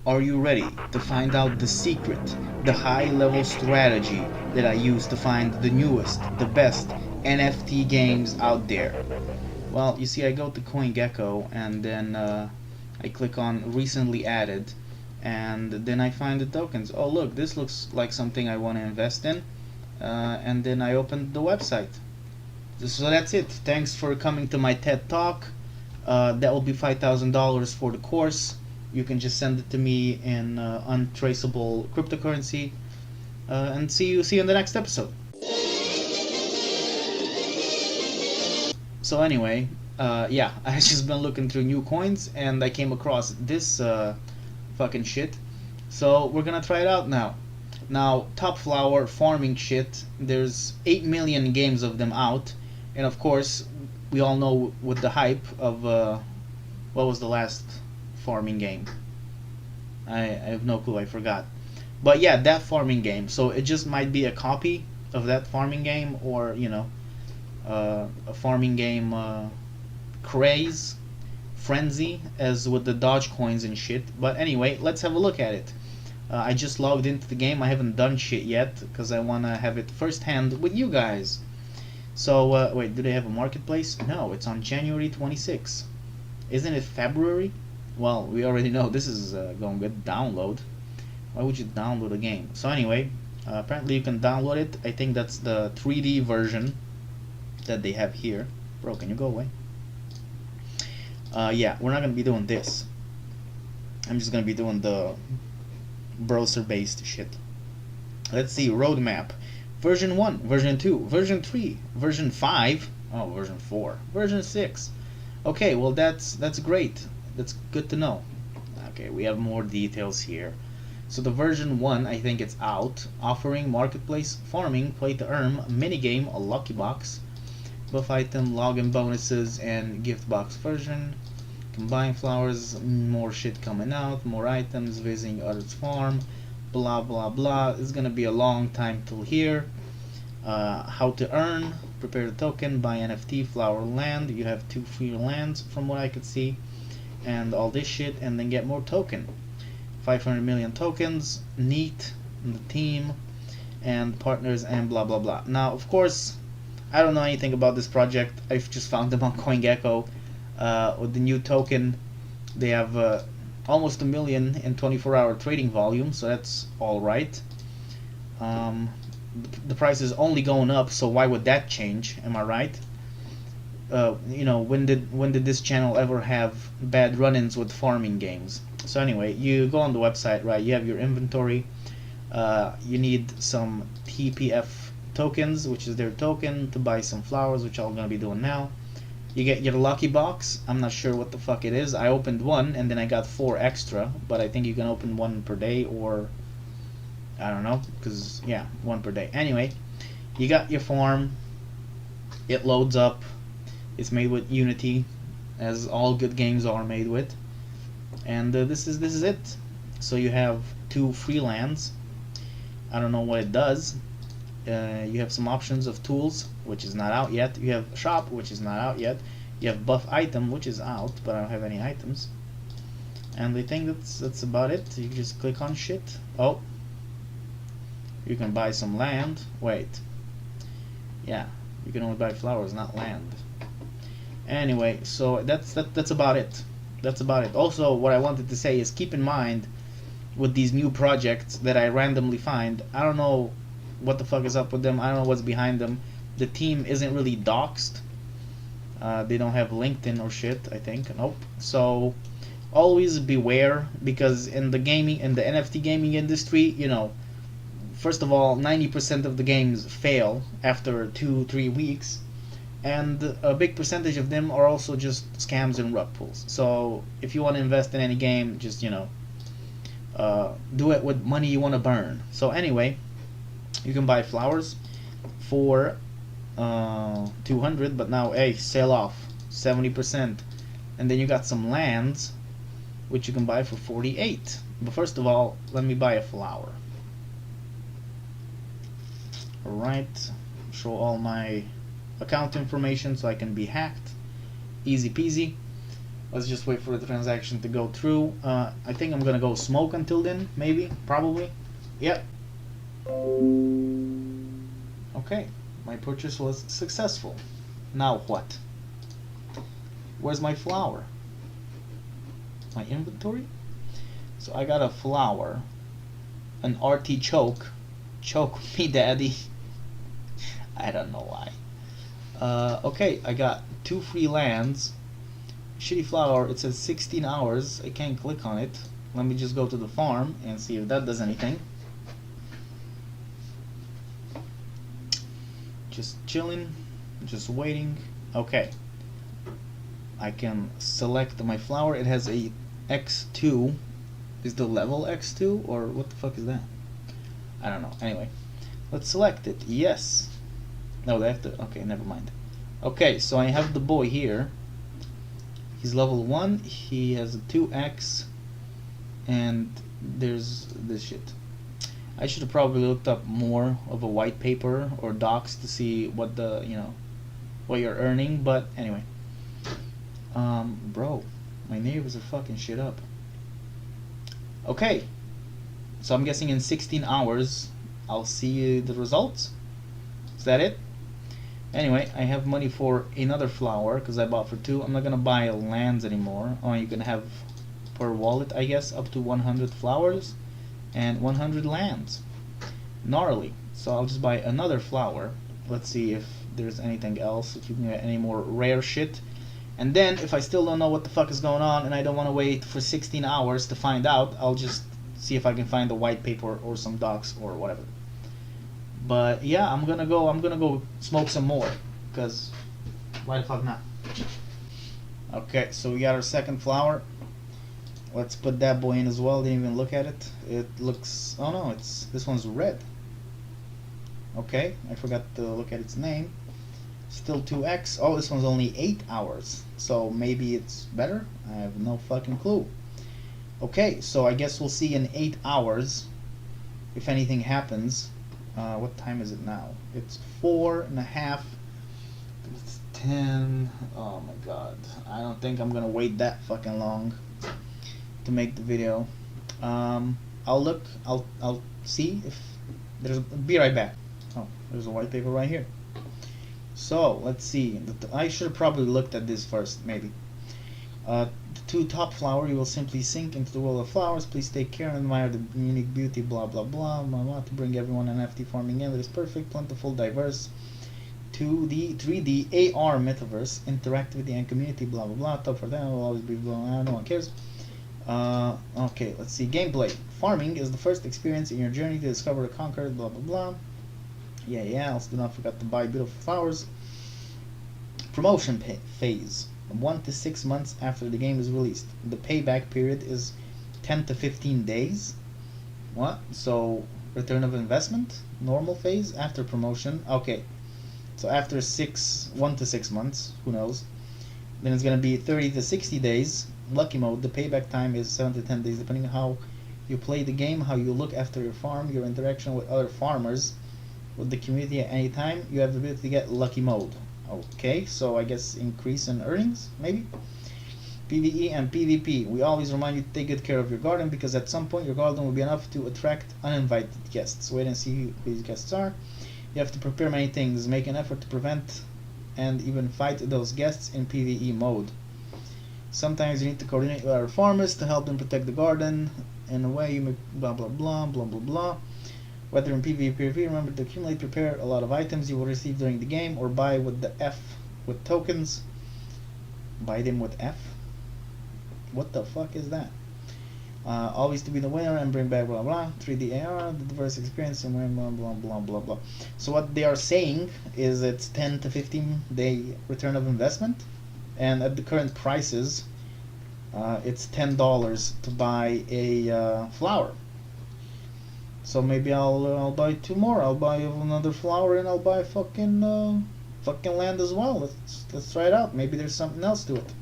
Are you ready to find out the secret, the high level strategy that I use to find the newest, the best NFT games out there? Well, you see, I go to CoinGecko and then I click on recently added, and then I find the tokens. Oh, look, this looks like something I want to invest in, and then I open the website. So that's it. Thanks for coming to my TED Talk. That will be $5,000 for the course. You can just send it to me in untraceable cryptocurrency, and see you in the next episode. So anyway, yeah, I just been looking through new coins and I came across this fucking shit. So we're gonna try it out now. Now, TopFlower farming shit. There's 8 million games of them out, and of course, we all know with the hype of what was the last farming game? I have no clue. I forgot. But yeah, that farming game. So it just might be a copy of that farming game, or a farming game craze, frenzy, as with the Doge coins and shit. But anyway, let's have a look at it. I just logged into the game. I haven't done shit yet because I want to have it firsthand with you guys. So, wait, do they have a marketplace? No, it's on January 26th. Isn't it February? Well, we already know this is going to get download. Why would you download a game? So anyway, apparently you can download it. I think that's the 3D version that they have here. Bro, can you go away? Yeah, we're not going to be doing this. I'm just going to be doing the browser-based shit. Let's see, roadmap. Version 1, version 2, version 3, version 5, oh, version 4, version 6. Okay, well that's great. That's good to know. Okay, we have more details here. So the version 1, I think it's out, offering marketplace, farming, play to earn, minigame, a lucky box, buff item, login bonuses, and gift box version. Combine flowers, more shit coming out, more items, visiting others farm, blah blah blah. It's gonna be a long time till here. How to earn, prepare the token, buy NFT, flower land. You have 2 free lands from what I could see, and all this shit, and then get more token. 500 million tokens, neat, the team, and partners, and blah blah blah. Now, of course, I don't know anything about this project. I've just found them on CoinGecko. With the new token, they have almost 1 million in 24-hour trading volume, so that's all right. The price is only going up, so why would that change? Am I right? When did this channel ever have bad run-ins with farming games? So anyway, you go on the website, right? You have your inventory. You need some TPF tokens, which is their token, to buy some flowers, which I'm gonna be doing now. You get your lucky box. I'm not sure what the fuck it is. I opened one and then I got 4 extra, but I think you can open 1 per day, or I don't know, because yeah, 1 per day. Anyway, you got your farm. It loads up. It's made with Unity, as all good games are made with, and this is it. So you have 2 free lands. I don't know what it does. You have some options of tools, which is not out yet. You have shop, which is not out yet. You have buff item, which is out, but I don't have any items. And I think that's about it. You just click on shit. Oh, you can buy some land. Wait, yeah, you can only buy flowers, not land. Anyway, so that's about it. That's about it. Also, what I wanted to say is, keep in mind with these new projects that I randomly find, I don't know what the fuck is up with them. I don't know what's behind them. The team isn't really doxed. They don't have LinkedIn or shit, I think. Nope. So always beware, because in the NFT gaming industry, first of all, 90% of the games fail after 2-3 weeks, and a big percentage of them are also just scams and rug pulls. So if you want to invest in any game, just do it with money you want to burn. So anyway, you can buy flowers for 200, but now, hey, sell off 70%, and then you got some lands which you can buy for 48. But first of all, let me buy a flower. Alright, show all my account information so I can be hacked. Easy peasy. Let's just wait for the transaction to go through. I think I'm gonna go smoke until then, maybe, probably. Yep. Okay, my purchase was successful. Now what? Where's my flower? My inventory? So I got a flower, an artichoke. Choke me, daddy. I don't know why. Okay, I got 2 free lands. Shitty flower, it says 16 hours. I can't click on it. Let me just go to the farm and see if that does anything. Just chilling, just waiting. Okay. I can select my flower. It has a X2. Is the level X2 or what the fuck is that? I don't know. Anyway, let's select it. Yes. No, they have to. Okay, never mind. Okay, so I have the boy here. He's level 1. He has a 2x, and there's this shit. I should have probably looked up more of a white paper or docs to see what the what you're earning. But anyway, bro, my neighbors are fucking shit up. Okay, so I'm guessing in 16 hours I'll see the results. Is that it? Anyway, I have money for another flower because I bought for 2. I'm not gonna buy lands anymore. Oh, you can have per wallet, I guess, up to 100 flowers and 100 lands. Gnarly. So I'll just buy another flower. Let's see if there's anything else, if you can get any more rare shit. And then, if I still don't know what the fuck is going on and I don't want to wait for 16 hours to find out, I'll just see if I can find a white paper or some docs or whatever. But yeah, I'm gonna go smoke some more, because why the fuck not? Okay, so we got our second flower. Let's put that boy in as well. Didn't even look at it. It looks, oh no, this one's red. Okay, I forgot to look at its name. Still 2x. Oh, this one's only 8 hours, so maybe it's better. I have no fucking clue. Okay, so I guess we'll see in 8 hours if anything happens. What time is it now? It's 4:30. It's 10. Oh my god. I don't think I'm gonna wait that fucking long to make the video. I'll look. I'll see if there's. Be right back. Oh, there's a white paper right here. So let's see. I should have probably looked at this first, maybe. To TopFlower, you will simply sink into the world of flowers. Please take care and admire the unique beauty, blah blah blah, blah, blah, to bring everyone an NFT farming game that is perfect, plentiful, diverse. 2D, 3D, AR metaverse, interactivity and community, blah blah blah. Top for them will always be blah, no one cares. Okay, let's see. Gameplay. Farming is the first experience in your journey to discover and conquer, blah blah blah. Yeah, also do not forget to buy beautiful flowers. Promotion phase. 1 to 6 months after the game is released. The payback period is 10 to 15 days. What? So return of investment? Normal phase after promotion. Okay. So after 1 to 6 months, who knows? Then it's gonna be 30 to 60 days. Lucky mode. The payback time is 7 to 10 days, depending on how you play the game, how you look after your farm, your interaction with other farmers, with the community at any time. You have the ability to get lucky mode. Okay, so I guess increase in earnings, maybe? PvE and PvP. We always remind you to take good care of your garden, because at some point your garden will be enough to attract uninvited guests. Wait and see who these guests are. You have to prepare many things, make an effort to prevent and even fight those guests in PvE mode. Sometimes you need to coordinate with other farmers to help them protect the garden. In a way you make blah blah blah blah blah blah. Whether in PvE or PvP, remember to accumulate, prepare a lot of items you will receive during the game, or buy with the F with tokens. Buy them with F? What the fuck is that? Always to be the winner and bring back blah blah. 3D AR, the diverse experience, and blah blah blah blah blah. So what they are saying is it's 10 to 15 day return of investment, and at the current prices, it's $10 to buy a flower. So maybe I'll buy 2 more. I'll buy another flower and I'll buy fucking land as well. Let's try it out. Maybe there's something else to it.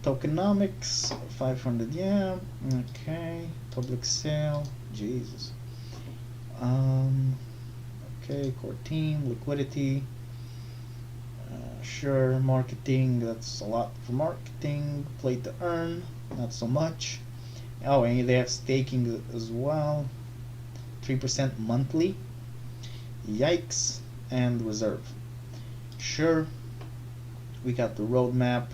Tokenomics 500. Yeah. Okay. Public sale. Jesus. Okay. Core team liquidity. Sure, marketing, that's a lot for marketing. Play to earn, not so much. Oh, and they have staking as well. 3% monthly. Yikes. And reserve. Sure. We got the roadmap.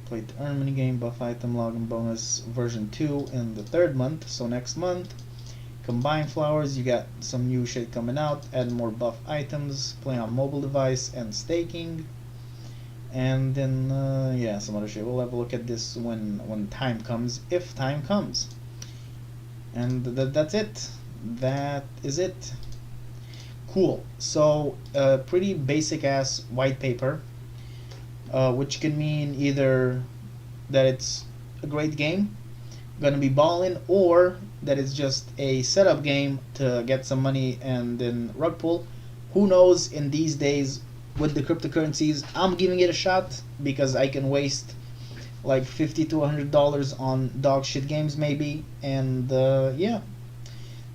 Play to earn minigame, buff item, login bonus, version 2 in the 3rd month, so next month. Combine flowers, you got some new shit coming out, add more buff items, play on mobile device, and staking. And then, yeah, some other shit. We'll have a look at this when time comes, if time comes. And that's it. That is it. Cool. So, pretty basic ass white paper, which can mean either that it's a great game, gonna be balling, or that it's just a setup game to get some money and then rug pull. Who knows? In these days with the cryptocurrencies, I'm giving it a shot because I can waste like $50 to $100 on dog shit games maybe, and yeah,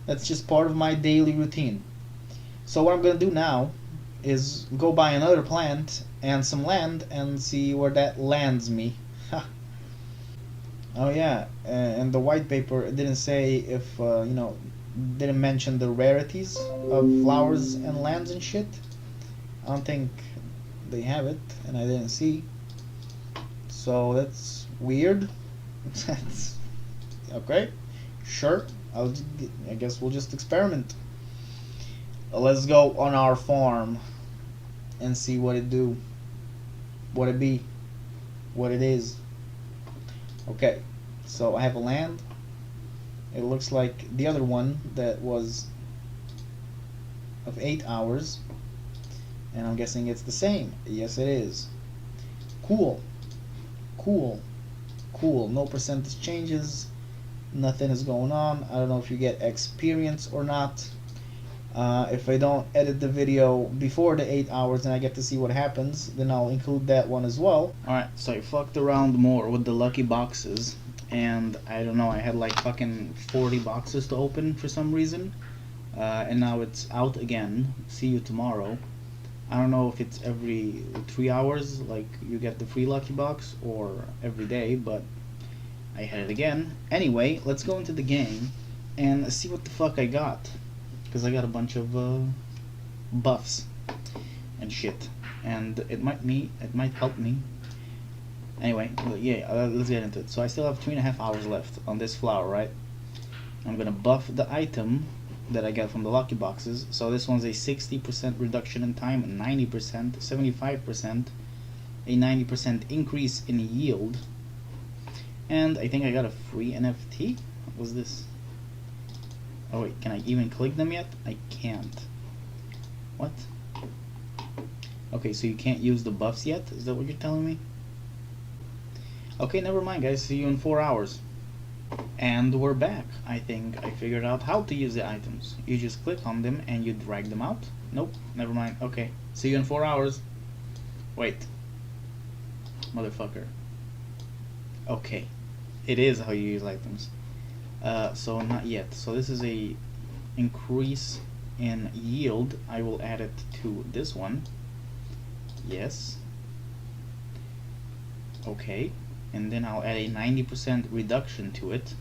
that's just part of my daily routine. So what I'm gonna do now is go buy another plant and some land and see where that lands me. Oh yeah, and the white paper didn't say if didn't mention the rarities of flowers and lands and shit. I don't think they have it, and I didn't see. So that's weird. That's okay. Sure, I guess we'll just experiment. Let's go on our farm and see what it do, what it be, what it is. Okay, so I have a land. It looks like the other one that was of 8 hours, and I'm guessing it's the same. Yes, it is. Cool, cool, cool. No percentage changes. Nothing is going on. I don't know if you get experience or not. If I don't edit the video before the 8 hours and I get to see what happens, then I'll include that one as well. Alright, so I fucked around more with the lucky boxes, and I don't know, I had like fucking 40 boxes to open for some reason, and now it's out again. See you tomorrow. I don't know if it's every 3 hours like you get the free lucky box, or every day, but I had it again. Anyway, let's go into the game and see what the fuck I got, because I got a bunch of buffs and shit, and it might help me. Anyway, yeah, let's get into it. So I still have 3.5 hours left on this flower, right? I'm gonna buff the item that I got from the lucky boxes. So this one's a 60% reduction in time, 90%, 75%, a 90% increase in yield, and I think I got a free NFT. What was this? Oh wait, can I even click them yet? I can't. What? Okay, so you can't use the buffs yet? Is that what you're telling me? Okay, never mind guys, see you in 4 hours. And we're back. I think I figured out how to use the items. You just click on them and you drag them out. Nope, never mind. Okay, see you in 4 hours. Wait. Motherfucker. Okay, it is how you use items. So not yet. So this is a increase in yield. I will add it to this one. Yes. Okay. And then I'll add a 90% reduction to it.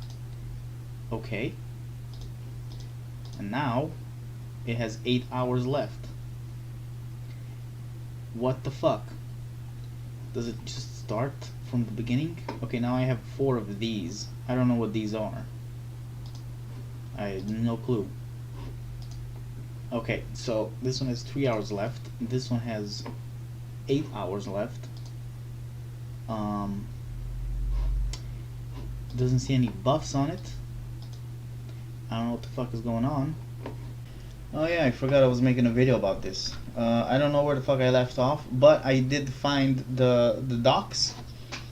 Okay. And now it has 8 hours left. What the fuck? Does it just start from the beginning? Okay, now I have 4 of these. I don't know what these are. I have no clue. Okay, so this one has 3 hours left. This one has 8 hours left. Doesn't see any buffs on it. I don't know what the fuck is going on. Oh yeah, I forgot I was making a video about this. I don't know where the fuck I left off, but I did find the docs,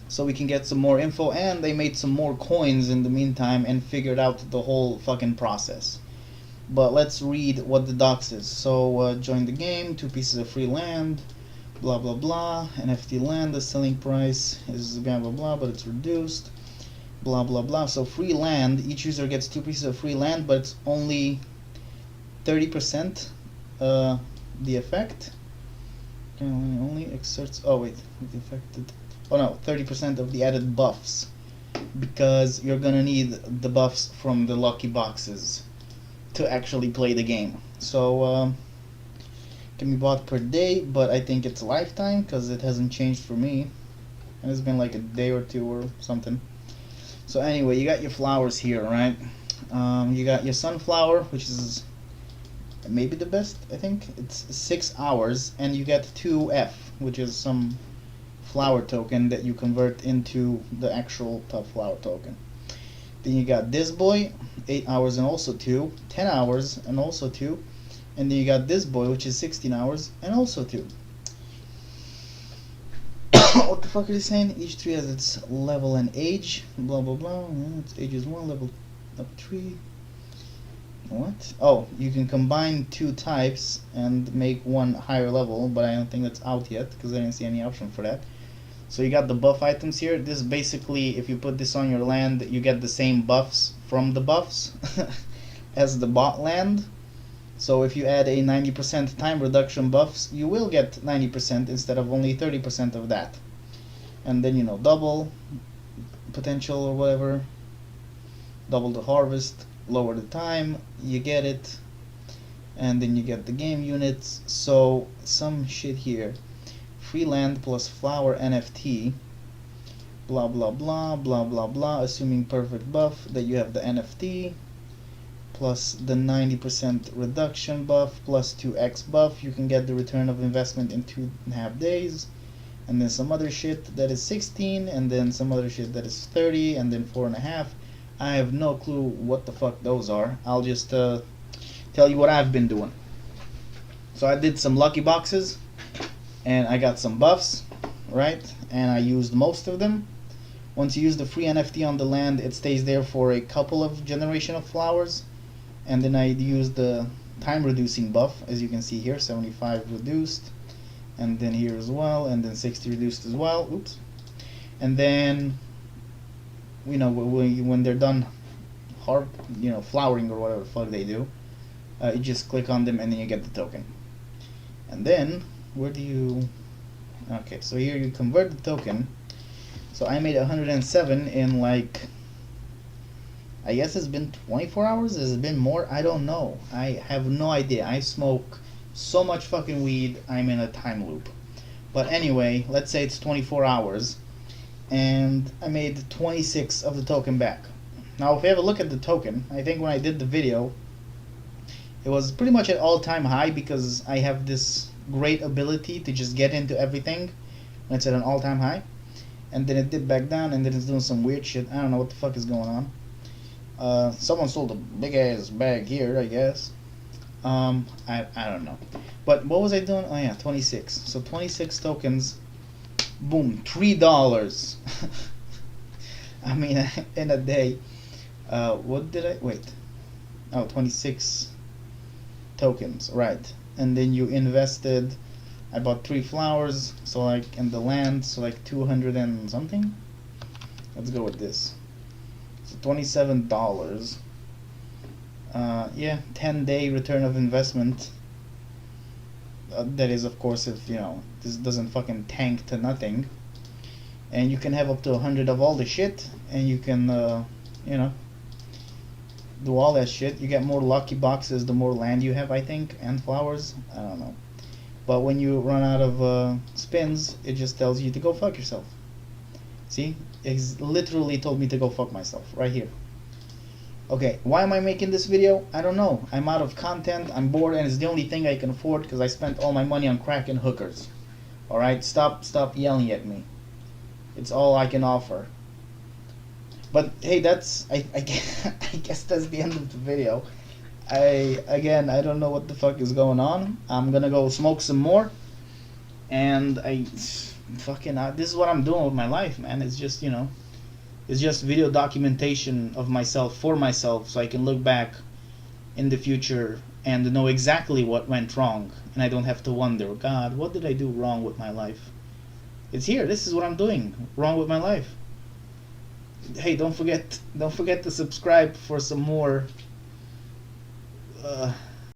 so we can get some more info, and they made some more coins in the meantime and figured out the whole fucking process. But let's read what the docs is. So join the game, 2 pieces of free land, blah blah blah, NFT land, the selling price is blah blah blah, but it's reduced, blah blah blah. So free land, each user gets 2 pieces of free land, but it's only 30% the effect. only exerts. Oh wait, it affected. Oh no, 30% of the added buffs, because you're gonna need the buffs from the lucky boxes to actually play the game. So can be bought per day, but I think it's lifetime because it hasn't changed for me, and it's been like a day or two or something. So anyway, you got your flowers here, right? You got your sunflower, which is maybe the best. I think it's 6 hours, and you get 2F, which is some flower token that you convert into the actual TopFlower token. Then you got this boy, 8 hours and also 2, 10 hours and also 2, and then you got this boy, which is 16 hours and also 2. What the fuck are they saying? Each tree has its level and age, blah blah blah. Its age is 1, level up 3. What? Oh, you can combine 2 types and make one higher level, but I don't think that's out yet because I didn't see any option for that. So you got the buff items here. This is basically, if you put this on your land, you get the same buffs from the buffs as the bot land. So if you add a 90% time reduction buffs, you will get 90% instead of only 30% of that. And then, you know, double potential or whatever, double the harvest, lower the time, you get it, and then you get the game units. So some shit here. Free land plus flower NFT, blah blah blah blah blah blah, assuming perfect buff that you have the NFT, plus the 90% reduction buff, plus 2x buff, you can get the return of investment in 2.5 days, and then some other shit that is 16, and then some other shit that is 30, and then 4.5. I have no clue what the fuck those are. I'll just tell you what I've been doing. So I did some lucky boxes, and I got some buffs, right? And I used most of them. Once you use the free NFT on the land, it stays there for a couple of generation of flowers. And then I used the time reducing buff, as you can see here, 75 reduced, and then here as well, and then 60 reduced as well. Oops. And then, you know, when they're done flowering or whatever the fuck they do, you just click on them and then you get the token. And then where do you, okay, so here you convert the token. So I made 107 in, like, I guess it's been 24 hours. Has it been more? I don't know. I have no idea. I smoke so much fucking weed, I'm in a time loop. But anyway, let's say it's 24 hours, and I made 26 of the token back. Now if you have a look at the token, I think when I did the video, it was pretty much at all-time high because I have this great ability to just get into everything when it's at an all-time high, and then it dipped back down, and then it's doing some weird shit. I don't know what the fuck is going on. Someone sold a big ass bag here, I guess. I don't know, but what was I doing? Oh yeah, 26. So 26 tokens, boom, $3. I mean, in a day. What did I wait? Oh, 26 tokens, right? And then you invested, I bought 3 flowers, so like in the land, so like 200 and something. Let's go with this. So $27. Yeah, 10-day return of investment. That is, of course, if you know this doesn't fucking tank to nothing. And you can have up to 100 of all the shit, and you can you know, do all that shit. You get more lucky boxes the more land you have, I think, and flowers. I don't know. But when you run out of spins, it just tells you to go fuck yourself. See? It literally told me to go fuck myself right here. Okay, why am I making this video? I don't know. I'm out of content, I'm bored, and it's the only thing I can afford because I spent all my money on crack and hookers. Alright, stop yelling at me. It's all I can offer. But hey, that's I guess that's the end of the video. I don't know what the fuck is going on. I'm gonna go smoke some more, and this is what I'm doing with my life, man. It's just, you know, it's just video documentation of myself for myself, so I can look back in the future and know exactly what went wrong, and I don't have to wonder, God, what did I do wrong with my life? It's here. This is what I'm doing wrong with my life. Hey, don't forget to subscribe for some more